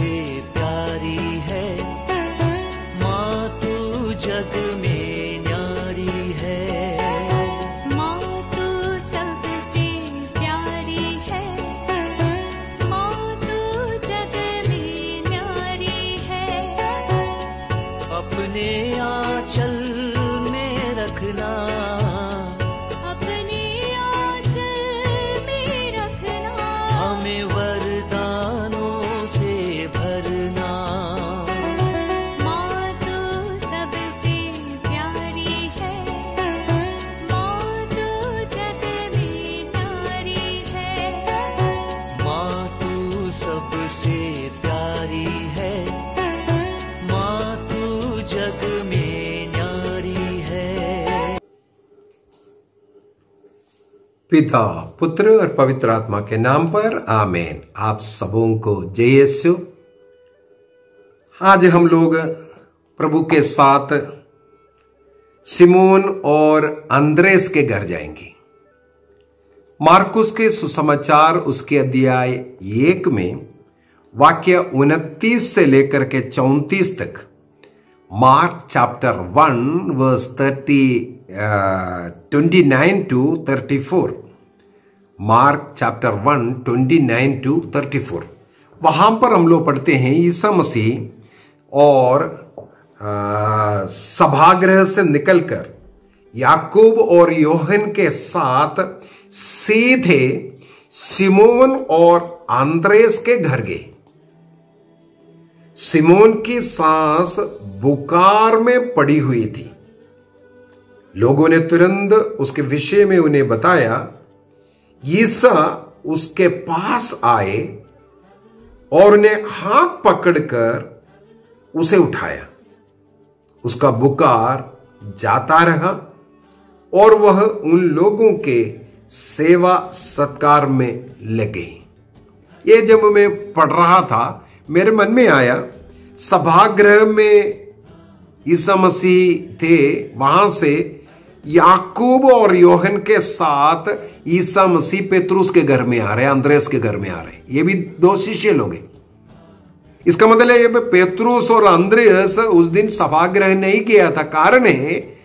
सबसे प्यारी है, माँ तू जग में न्यारी है। माँ तू सबसे प्यारी है, माँ तू जग में न्यारी है। अपने आंचल में रखना, अपने आंचल में रखना, हमें वरदानों से भरना। माँ तू सबसे प्यारी है, माँ तू जग में न्यारी है। माँ तू सबसे प्यारी है, माँ तू जग में न्यारी है। पिता, पुत्र और पवित्र आत्मा के नाम पर आमीन। आप सबों को जय यीशु। आज हम लोग प्रभु के साथ सिमोन और अंद्रेस के घर जाएंगे। मार्कुस के सुसमाचार उसके अध्याय 1 में वाक्य 29 से लेकर के 34 तक, Mark chapter 1 verse 29 to 34, Mark chapter 1 29 to 34, वहां पर हम लोग पढ़ते हैं ईसा मसीह और सभागृह से निकलकर याकूब और योहन के साथ सीधे सिमोन और अंद्रेस के घर गए। सिमोन की सांस बुखार में पड़ी हुई थी। लोगों ने तुरंत उसके विषय में उन्हें बताया। यीशु उसके पास आए और उन्हें हाथ पकड़कर उसे उठाया। उसका बुखार जाता रहा और वह उन लोगों के सेवा सत्कार में लग गई। ये जब मैं पढ़ रहा था, मेरे मन में आया, सभागृह में ईसा मसीह थे, वहां से याकूब और योहन के साथ ईसा मसीह पेतरुस के घर में आ रहे, अंद्रेस के घर में आ रहे। ये भी 2 शिष्य लोग हैं। इसका मतलब है पेतरुस और अंद्रेस उस दिन सभागृह नहीं किया था। कारण है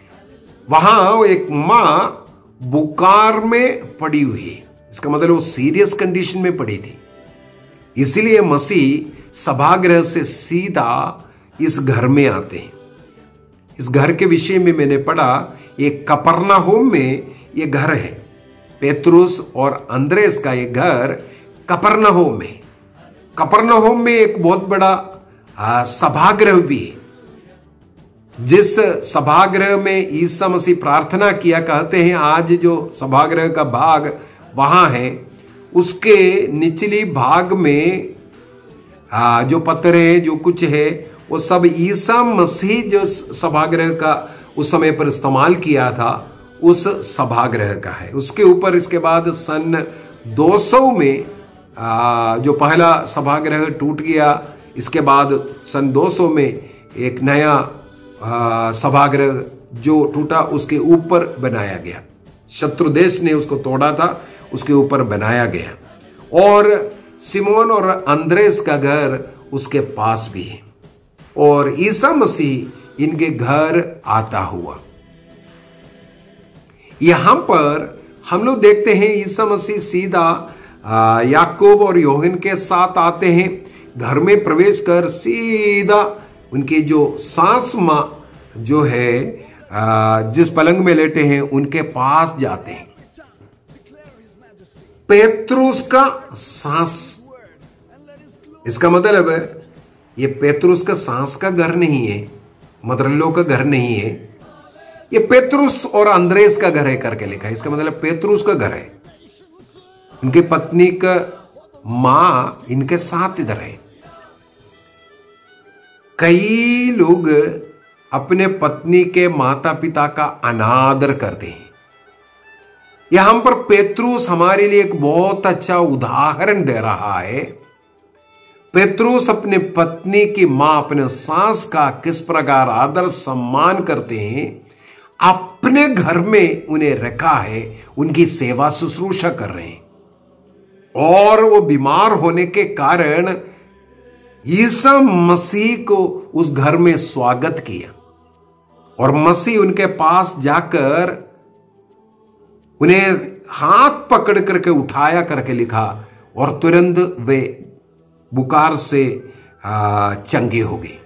वहां एक मां बुखार में पड़ी हुई है। इसका मतलब वो सीरियस कंडीशन में पड़ी थी। इसलिए मसीह सभागृह से सीधा इस घर में आते हैं। इस घर के विषय में मैंने पढ़ा, ये कफरनहूम में ये घर है। पेतरुस और अंद्रेस का ये घर कफरनहूम में। कफरनहूम में एक बहुत बड़ा सभागृह भी है। जिस सभागृह में ईसा मसीह प्रार्थना किया, कहते हैं आज जो सभागृह का भाग वहां है, उसके निचली भाग में जो पत्थर जो कुछ है, वो सब ईसा मसीह जो सभागृह का उस समय पर इस्तेमाल किया था, उस सभागृह का है। उसके ऊपर इसके बाद सन 200 में जो पहला सभागृह टूट गया, इसके बाद सन 200 में एक नया सभागृह जो टूटा उसके ऊपर बनाया गया। शत्रु देश ने उसको तोड़ा था, उसके ऊपर बनाया गया। और सिमोन और अंद्रेस का घर उसके पास भी है। और ईसा मसीह इनके घर आता हुआ। यहां पर हम लोग देखते हैं ईसा मसीह सीधा याकूब और योहन के साथ आते हैं। घर में प्रवेश कर सीधा उनके जो सास मां जो है जिस पलंग में लेटे हैं उनके पास जाते हैं। पेतरुस का सांस, इसका मतलब है ये पेतरुस का सांस का घर नहीं है, मदरलो का घर नहीं है, ये पेतरुस और अंद्रेस का घर है करके लिखा है। इसका मतलब पेतरुस का घर है। उनकी पत्नी का मां इनके साथ इधर है। कई लोग अपने पत्नी के माता पिता का अनादर करते हैं। यहां पर पेतरुस हमारे लिए एक बहुत अच्छा उदाहरण दे रहा है। पेतरुस अपने पत्नी की मां, अपने सास का किस प्रकार आदर सम्मान करते हैं, अपने घर में उन्हें रखा है, उनकी सेवा शुश्रूषा कर रहे हैं। और वो बीमार होने के कारण ईसा मसीह को उस घर में स्वागत किया और मसीह उनके पास जाकर उन्हें हाथ पकड़ करके उठाया करके लिखा और तुरंत वे बुखार से चंगे हो गए।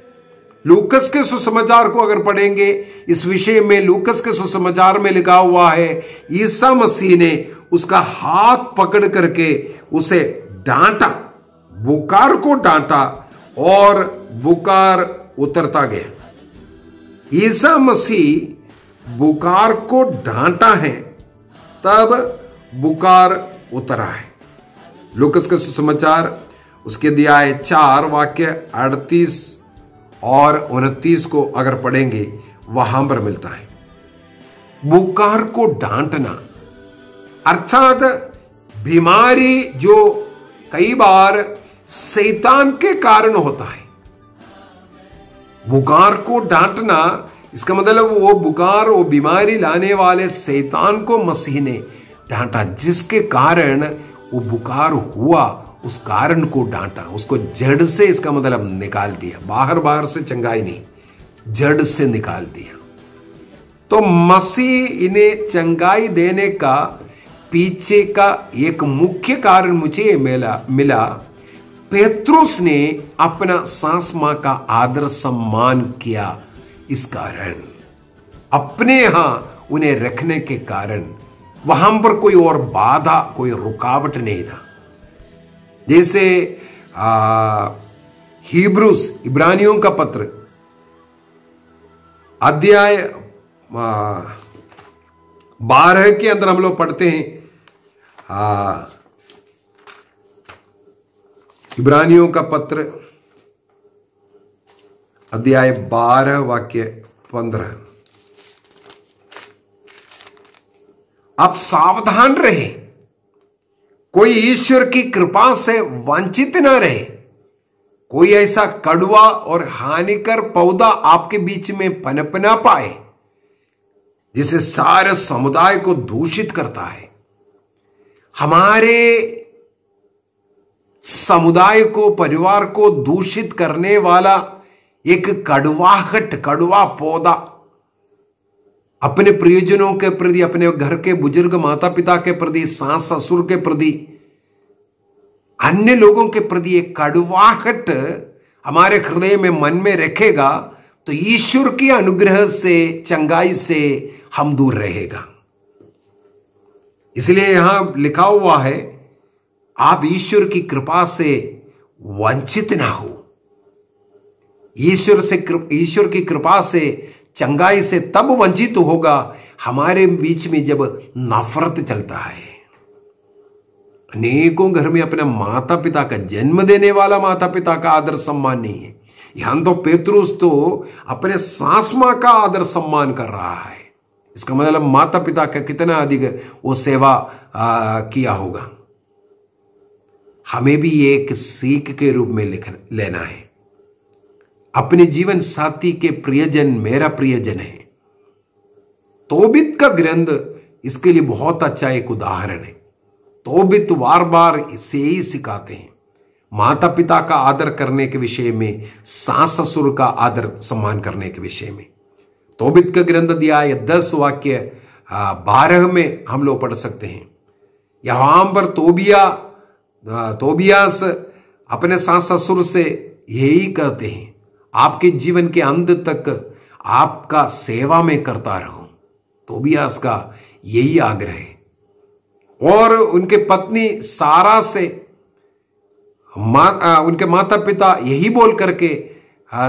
लूकस के सुसमाचार को अगर पढ़ेंगे, इस विषय में लूकस के सुसमाचार में लिखा हुआ है ईसा मसीह ने उसका हाथ पकड़ करके उसे डांटा, बुखार को डांटा और बुखार उतरता गया। ईसा मसीह बुखार को डांटा है तब बुखार उतरा है। लूकस का सुसमाचार उसके अध्याय 4 वाक्य 38 और 29 को अगर पढ़ेंगे वहां पर मिलता है। बुखार को डांटना अर्थात बीमारी जो कई बार शैतान के कारण होता है। बुखार को डांटना इसका मतलब वो बुखार, वो बीमारी लाने वाले शैतान को मसीह ने डांटा, जिसके कारण वो बुखार हुआ, उस कारण को डांटा, उसको जड़ से, इसका मतलब निकाल दिया। बाहर से चंगाई नहीं, जड़ से निकाल दिया। तो मसीह इन्हें चंगाई देने का पीछे का एक मुख्य कारण मुझे मिला पेत्रुस ने अपना सास मां का आदर सम्मान किया। इस कारण अपने यहां उन्हें रखने के कारण वहां पर कोई और बाधा, कोई रुकावट नहीं था। जैसे हिब्रूस, इब्रानियों का पत्र अध्याय 12 के अंदर हम लोग पढ़ते हैं, इब्रानियों का पत्र अध्याय 12 वाक्य 15। आप सावधान रहे, कोई ईश्वर की कृपा से वंचित न रहे। कोई ऐसा कड़वा और हानिकर पौधा आपके बीच में पनप ना पाए जिसे सारे समुदाय को दूषित करता है। हमारे समुदाय को, परिवार को दूषित करने वाला एक कड़वा पौधा अपने प्रियजनों के प्रति, अपने घर के बुजुर्ग माता पिता के प्रति, सास ससुर के प्रति, अन्य लोगों के प्रति एक कड़वाहट हमारे हृदय में, मन में रखेगा तो ईश्वर के अनुग्रह से, चंगाई से हम दूर रहेगा। इसलिए यहां लिखा हुआ है आप ईश्वर की कृपा से वंचित ना हो। ईश्वर की कृपा से, चंगाई से तब वंचित होगा हमारे बीच में जब नफरत चलता है। अनेकों घर में अपने माता पिता का, जन्म देने वाला माता पिता का आदर सम्मान नहीं है। यहां तो पेत्रुस तो अपने सास मां का आदर सम्मान कर रहा है। इसका मतलब माता पिता का कितना अधिक वो सेवा किया होगा। हमें भी एक सीख के रूप में लेना है। अपने जीवन साथी के प्रियजन मेरा प्रियजन है। तोबित का ग्रंथ इसके लिए बहुत अच्छा एक उदाहरण है। तोबित बार बार इसे ही सिखाते हैं, माता पिता का आदर करने के विषय में, सास ससुर का आदर सम्मान करने के विषय में। तोबित का ग्रंथ अध्याय 10 वाक्य 12 में हम लोग पढ़ सकते हैं। यहां पर तोबियास अपने सास ससुर से यही कहते हैं, आपके जीवन के अंत तक आपका सेवा में करता रहूं। तोबियास का यही आग्रह है। और उनके पत्नी सारा से उनके माता पिता यही बोल करके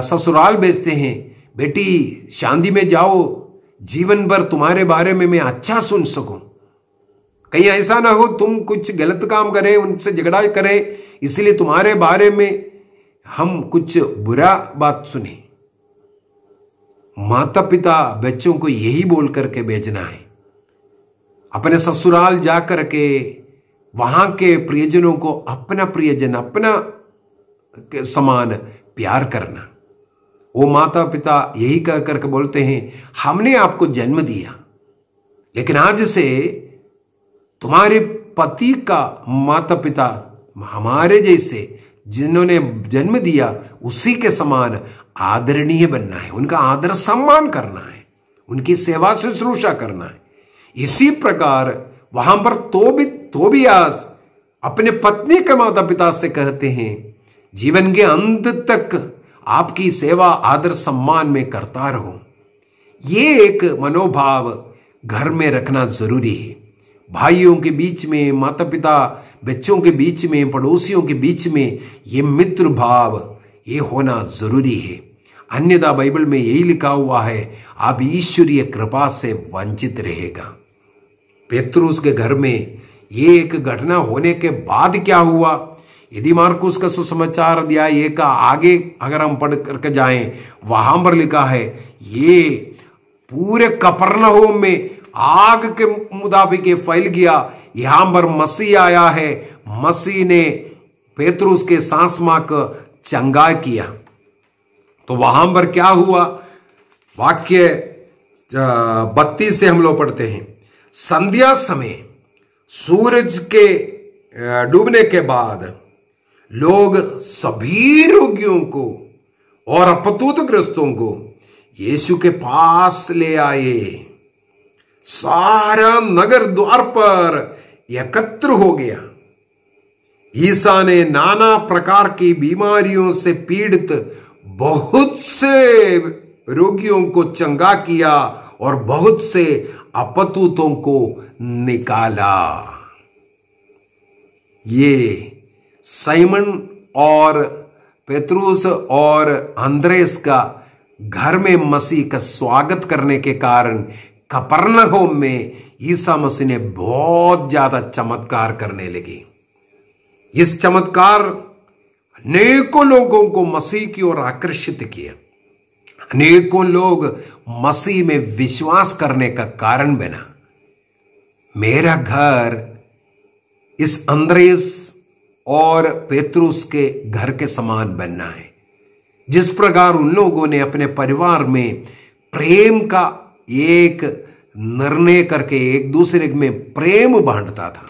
ससुराल भेजते हैं, बेटी शांति में जाओ, जीवन भर तुम्हारे बारे में मैं अच्छा सुन सकूं। कहीं ऐसा ना हो तुम कुछ गलत काम करें, उनसे झगड़ा करें, इसलिए तुम्हारे बारे में हम कुछ बुरा बात सुने। माता पिता बच्चों को यही बोल करके भेजना है। अपने ससुराल जाकर के वहां के प्रियजनों को अपना प्रियजन, अपना समान प्यार करना। वो माता पिता यही कह करके बोलते हैं, हमने आपको जन्म दिया, लेकिन आज से तुम्हारे पति का माता पिता हमारे जैसे जिन्होंने जन्म दिया उसी के समान आदरणीय बनना है, उनका आदर सम्मान करना है, उनकी सेवा शुश्रूषा करना है। इसी प्रकार वहां पर तोबियास अपने पत्नी के माता पिता से कहते हैं, जीवन के अंत तक आपकी सेवा आदर सम्मान में करता रहो। ये एक मनोभाव घर में रखना जरूरी है। भाइयों के बीच में, माता पिता बच्चों के बीच में, पड़ोसियों के बीच में ये मित्र भाव ये होना जरूरी है। अन्यथा बाइबल में यही लिखा हुआ है, आप ईश्वरीय कृपा से वंचित रहेगा। पेतरुस के घर में ये एक घटना होने के बाद क्या हुआ, यदि मार्कुस का सुसमाचार अध्याय 1 का आगे अगर हम पढ़ करके जाएं, वहां पर लिखा है ये पूरे कफरनहूम में आग के मुताबिक ये फैल गया। यहां पर मसीह आया है, मसीह ने पेतरुस के सांस मां को चंगा किया। तो वहां पर क्या हुआ, वाक्य 32 से हम लोग पढ़ते हैं। संध्या समय सूरज के डूबने के बाद लोग सभी रोगियों को और अपतुतग्रस्तों को यीशु के पास ले आए। सारा नगर द्वार पर एकत्र हो गया। ईसा ने नाना प्रकार की बीमारियों से पीड़ित बहुत से रोगियों को चंगा किया और बहुत से अपतुतों को निकाला। ये साइमन और पेतरुस और अंद्रेस का घर में मसीह का स्वागत करने के कारण कफरनहूम में ईसा मसीह ने बहुत ज्यादा चमत्कार करने लगे। इस चमत्कार अनेकों लोगों को मसीह की ओर आकर्षित किया। अनेकों लोग मसीह में विश्वास करने का कारण बना। मेरा घर इस अंद्रेस और पेतरुस के घर के समान बनना है। जिस प्रकार उन लोगों ने अपने परिवार में प्रेम का एक निर्णय करके एक दूसरे में प्रेम बांटता था,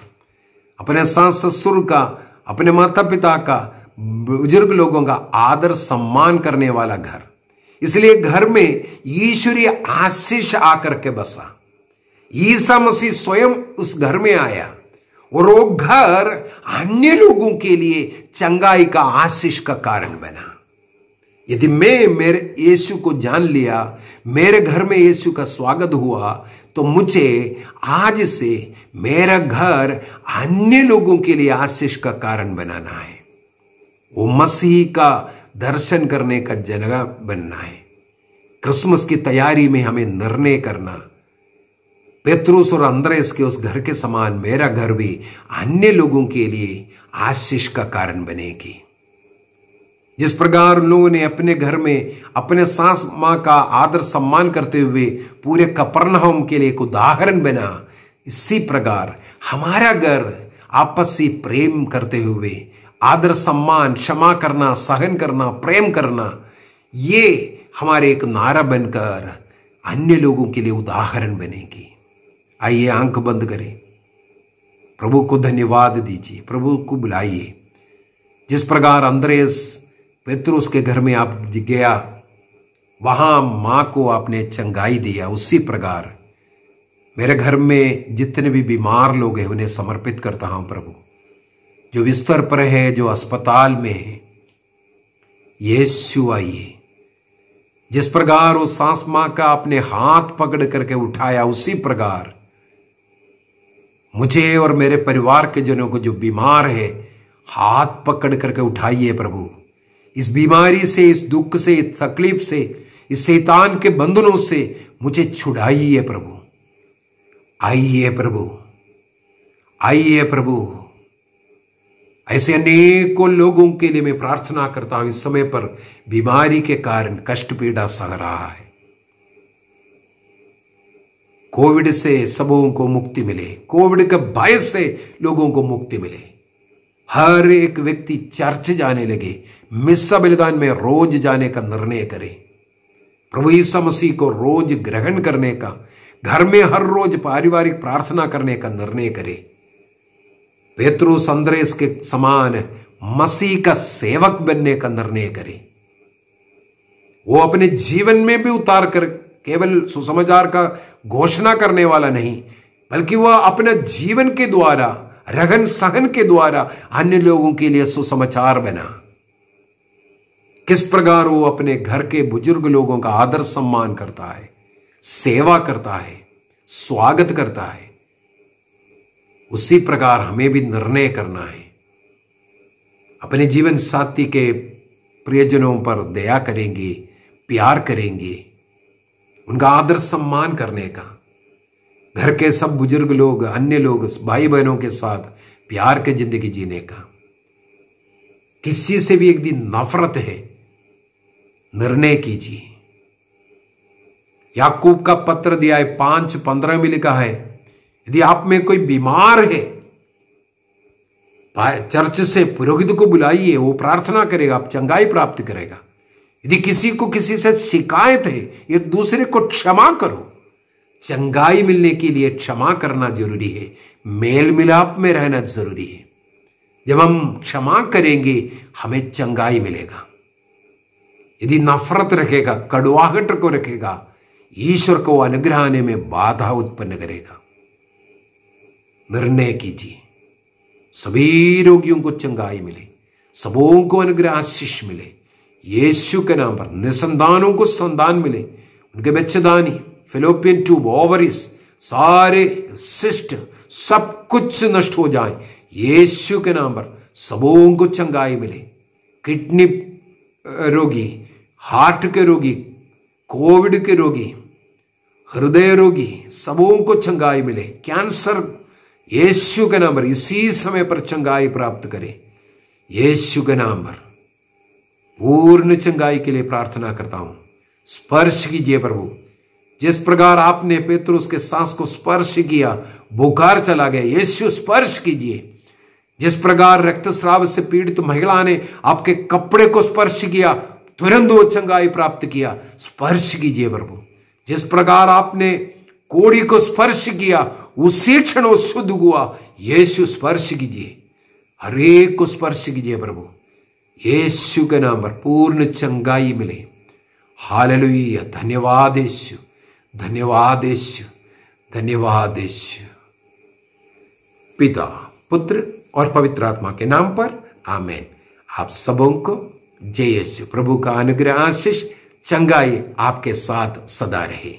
अपने सास ससुर का, अपने माता पिता का, बुजुर्ग लोगों का आदर सम्मान करने वाला घर, इसलिए घर में ईश्वरीय आशीष आकर के बसा। ईसा मसीह स्वयं उस घर में आया और वो घर अन्य लोगों के लिए चंगाई का आशीष का कारण बना। यदि मैं मेरे यीशु को जान लिया, मेरे घर में यीशु का स्वागत हुआ, तो मुझे आज से मेरा घर अन्य लोगों के लिए आशीष का कारण बनाना है। वो मसीह का दर्शन करने का जगह बनना है। क्रिसमस की तैयारी में हमें निर्णय करना, पेतरुस और अंद्रेस के उस घर के समान मेरा घर भी अन्य लोगों के लिए आशीष का कारण बनेगी। जिस प्रकार उन लोगों ने अपने घर में अपने सास मां का आदर सम्मान करते हुए पूरे कफरनहूम के लिए एक उदाहरण बना, इसी प्रकार हमारा घर आपसी प्रेम करते हुए आदर सम्मान, क्षमा करना, सहन करना, प्रेम करना, ये हमारे एक नारा बनकर अन्य लोगों के लिए उदाहरण बनेगी। आइए आंख बंद करें, प्रभु को धन्यवाद दीजिए, प्रभु को बुलाइए। जिस प्रकार अंद्रेस पेतरुस के घर में आप गया, वहां मां को आपने चंगाई दिया, उसी प्रकार मेरे घर में जितने भी बीमार लोग हैं उन्हें समर्पित करता हूं प्रभु। जो बिस्तर पर है, जो अस्पताल में है, यीशु आइए। जिस प्रकार वो सांस मां का अपने हाथ पकड़ करके उठाया, उसी प्रकार मुझे और मेरे परिवार के जनों को जो बीमार है, हाथ पकड़ करके उठाइए प्रभु। इस बीमारी से, इस दुख से, इस तकलीफ से, इस शैतान के बंधनों से मुझे छुड़ाइए प्रभु। आइए प्रभु, आइए प्रभु। ऐसे अनेकों लोगों के लिए मैं प्रार्थना करता हूं इस समय पर बीमारी के कारण कष्ट पीड़ा सह रहा है। कोविड से सबों को मुक्ति मिले, कोविड के भय से लोगों को मुक्ति मिले। हर एक व्यक्ति चर्च जाने लगे, मिस्सा बलिदान में रोज जाने का निर्णय करे, प्रभु यीशु मसीह को रोज ग्रहण करने का, घर में हर रोज पारिवारिक प्रार्थना करने का निर्णय करे। पेतरुस अंद्रेस के समान मसीह का सेवक बनने का निर्णय करे। वो अपने जीवन में भी उतार कर केवल सुसमाचार का घोषणा करने वाला नहीं, बल्कि वह अपने जीवन के द्वारा, रहन सहन के द्वारा अन्य लोगों के लिए सुसमाचार बना। किस प्रकार वो अपने घर के बुजुर्ग लोगों का आदर सम्मान करता है, सेवा करता है, स्वागत करता है, उसी प्रकार हमें भी निर्णय करना है। अपने जीवन साथी के प्रियजनों पर दया करेंगे, प्यार करेंगे, उनका आदर सम्मान करने का, घर के सब बुजुर्ग लोग, अन्य लोग, भाई बहनों के साथ प्यार की जिंदगी जीने का। किसी से भी एक दिन नफरत है, निर्णय कीजिए। याकूब का पत्र दिया है 5:15 में लिखा है, यदि आप में कोई बीमार है, चर्च से पुरोहित को बुलाइए, वो प्रार्थना करेगा, आप चंगाई प्राप्त करेगा। यदि किसी को किसी से शिकायत है, एक दूसरे को क्षमा करो। चंगाई मिलने के लिए क्षमा करना जरूरी है, मेल मिलाप में रहना जरूरी है। जब हम क्षमा करेंगे हमें चंगाई मिलेगा। यदि नफरत रखेगा, कड़वाहट को रखेगा, ईश्वर को अनुग्रह आने में बाधा उत्पन्न करेगा। निर्णय कीजिए, सभी रोगियों को चंगाई मिले, सबों को अनुग्रह आशीष मिले, यीशु के नाम पर। निसंतानों को संतान मिले, उनके बच्चेदानी, फिलिपियन ट्यूब, ओवरीज, सारे सिस्ट, सब कुछ नष्ट हो जाए यीशु के नाम पर। सबों को चंगाई मिले। किडनी रोगी, हार्ट के रोगी, कोविड के रोगी, हृदय रोगी, सबों को चंगाई मिले। कैंसर, यीशु के नाम पर इसी समय पर चंगाई प्राप्त करें, यीशु के नाम पर। पूर्ण चंगाई के लिए प्रार्थना करता हूं। स्पर्श कीजिए प्रभु, जिस प्रकार आपने पेतरुस के सांस को स्पर्श किया, बुखार चला गया। यीशु स्पर्श कीजिए। जिस प्रकार रक्तस्राव से पीड़ित महिला ने आपके कपड़े को स्पर्श किया, तुरंत वो चंगाई प्राप्त किया। स्पर्श कीजिए प्रभु। जिस प्रकार आपने कोढ़ी को स्पर्श किया, उसी क्षण वो शुद्ध हुआ। यीशु स्पर्श कीजिए, हर एक को स्पर्श कीजिए प्रभु, यीशु के नाम पर पूर्ण चंगाई मिले। हालेलुया। धन्यवाद यीशु, धन्यवाद यीशु, धन्यवाद यीशु। पिता, पुत्र और पवित्र आत्मा के नाम पर आमीन। आप सबों को जय यीशु। प्रभु का अनुग्रह, आशीष, चंगाई आपके साथ सदा रहे।